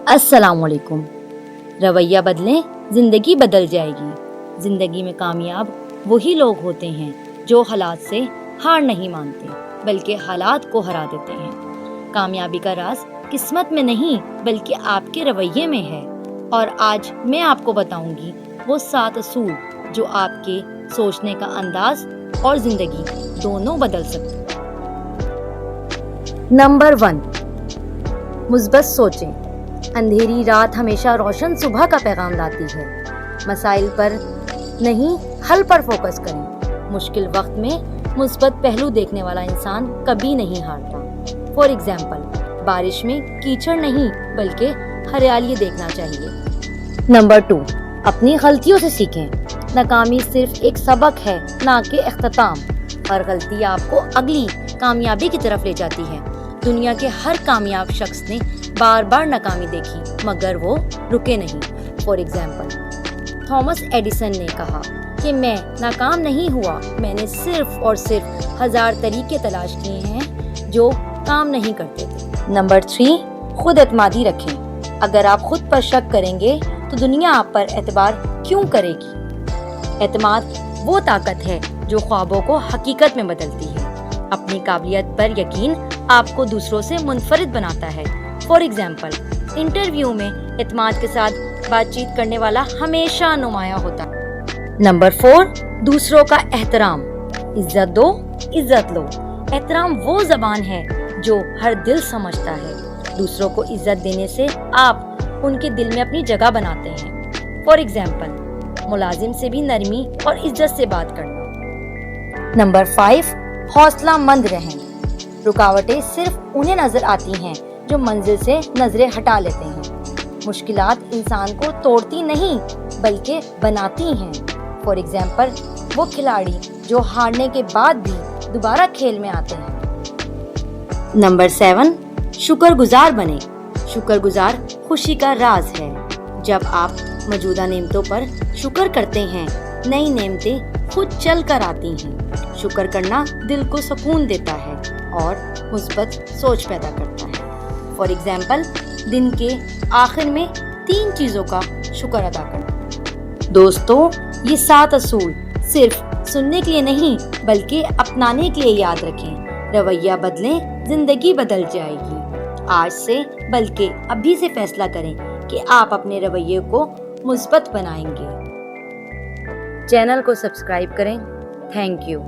السلام علیکم۔ رویہ بدلیں، زندگی بدل جائے گی۔ زندگی میں کامیاب وہی لوگ ہوتے ہیں جو حالات سے ہار نہیں مانتے بلکہ حالات کو ہرا دیتے ہیں۔ کامیابی کا راز قسمت میں نہیں بلکہ آپ کے رویے میں ہے، اور آج میں آپ کو بتاؤں گی وہ 7 اصول جو آپ کے سوچنے کا انداز اور زندگی دونوں بدل سکتے ہیں۔ نمبر 1، مثبت سوچیں۔ اندھیری رات ہمیشہ روشن صبح کا پیغام لاتی ہے۔ مسائل پر نہیں، حل پر فوکس کریں۔ مشکل وقت میں مثبت پہلو دیکھنے والا انسان کبھی نہیں ہارتا۔ فار ایگزامپل، بارش میں کیچڑ نہیں بلکہ ہریالی دیکھنا چاہیے۔ نمبر 2، اپنی غلطیوں سے سیکھیں۔ ناکامی صرف ایک سبق ہے، نہ کہ اختتام۔ ہر غلطی آپ کو اگلی کامیابی کی طرف لے جاتی ہے۔ دنیا کے ہر کامیاب شخص نے بار بار ناکامی دیکھی مگر وہ رکے نہیں۔ فار ایگزامپل، تھامس ایڈیسن نے کہا کہ میں ناکام نہیں ہوا، میں نے صرف اور صرف 1000 طریقے تلاش کیے ہیں جو کام نہیں کرتے تھے۔ نمبر 3، خود اعتمادی رکھیں۔ اگر آپ خود پر شک کریں گے تو دنیا آپ پر اعتبار کیوں کرے گی؟ اعتماد وہ طاقت ہے جو خوابوں کو حقیقت میں بدلتی ہے۔ اپنی قابلیت پر یقین آپ کو دوسروں سے منفرد بناتا ہے۔ فار ایگزامپل، انٹرویو میں اعتماد کے ساتھ بات چیت کرنے والا ہمیشہ نمایاں ہوتا ہے۔ نمبر 4، دوسروں کا احترام۔ عزت دو، عزت لو۔ احترام وہ زبان ہے جو ہر دل سمجھتا ہے۔ دوسروں کو عزت دینے سے آپ ان کے دل میں اپنی جگہ بناتے ہیں۔ فار ایگزامپل، ملازم سے بھی نرمی اور عزت سے بات کرنا۔ نمبر 5، حوصلہ مند رہیں۔ رکاوٹیں صرف انہیں نظر آتی ہیں جو منزل سے نظریں ہٹا لیتے ہیں۔ مشکلات انسان کو توڑتی نہیں بلکہ بناتی ہیں۔ فار ایگزامپل، وہ کھلاڑی جو ہارنے کے بعد بھی دوبارہ کھیل میں آتے ہیں۔ نمبر 7، شکر گزار بنیں۔ شکر گزار خوشی کا راز ہے۔ جب آپ موجودہ نعمتوں پر شکر کرتے ہیں، نئی نعمتیں خود چل کر آتی ہیں۔ شکر کرنا دل کو سکون دیتا ہے اور مثبت سوچ پیدا کرتا ہے۔ فار ایگزامپل، دن کے آخر میں 3 چیزوں کا شکر ادا کرنا۔ دوستو، یہ 7 اصول صرف سننے کے لیے نہیں بلکہ اپنانے کے لیے یاد رکھیں۔ رویہ بدلیں، زندگی بدل جائے گی۔ آج سے بلکہ ابھی سے فیصلہ کریں کہ آپ اپنے رویے کو مثبت بنائیں گے۔ چینل کو سبسکرائب کریں۔ Thank you.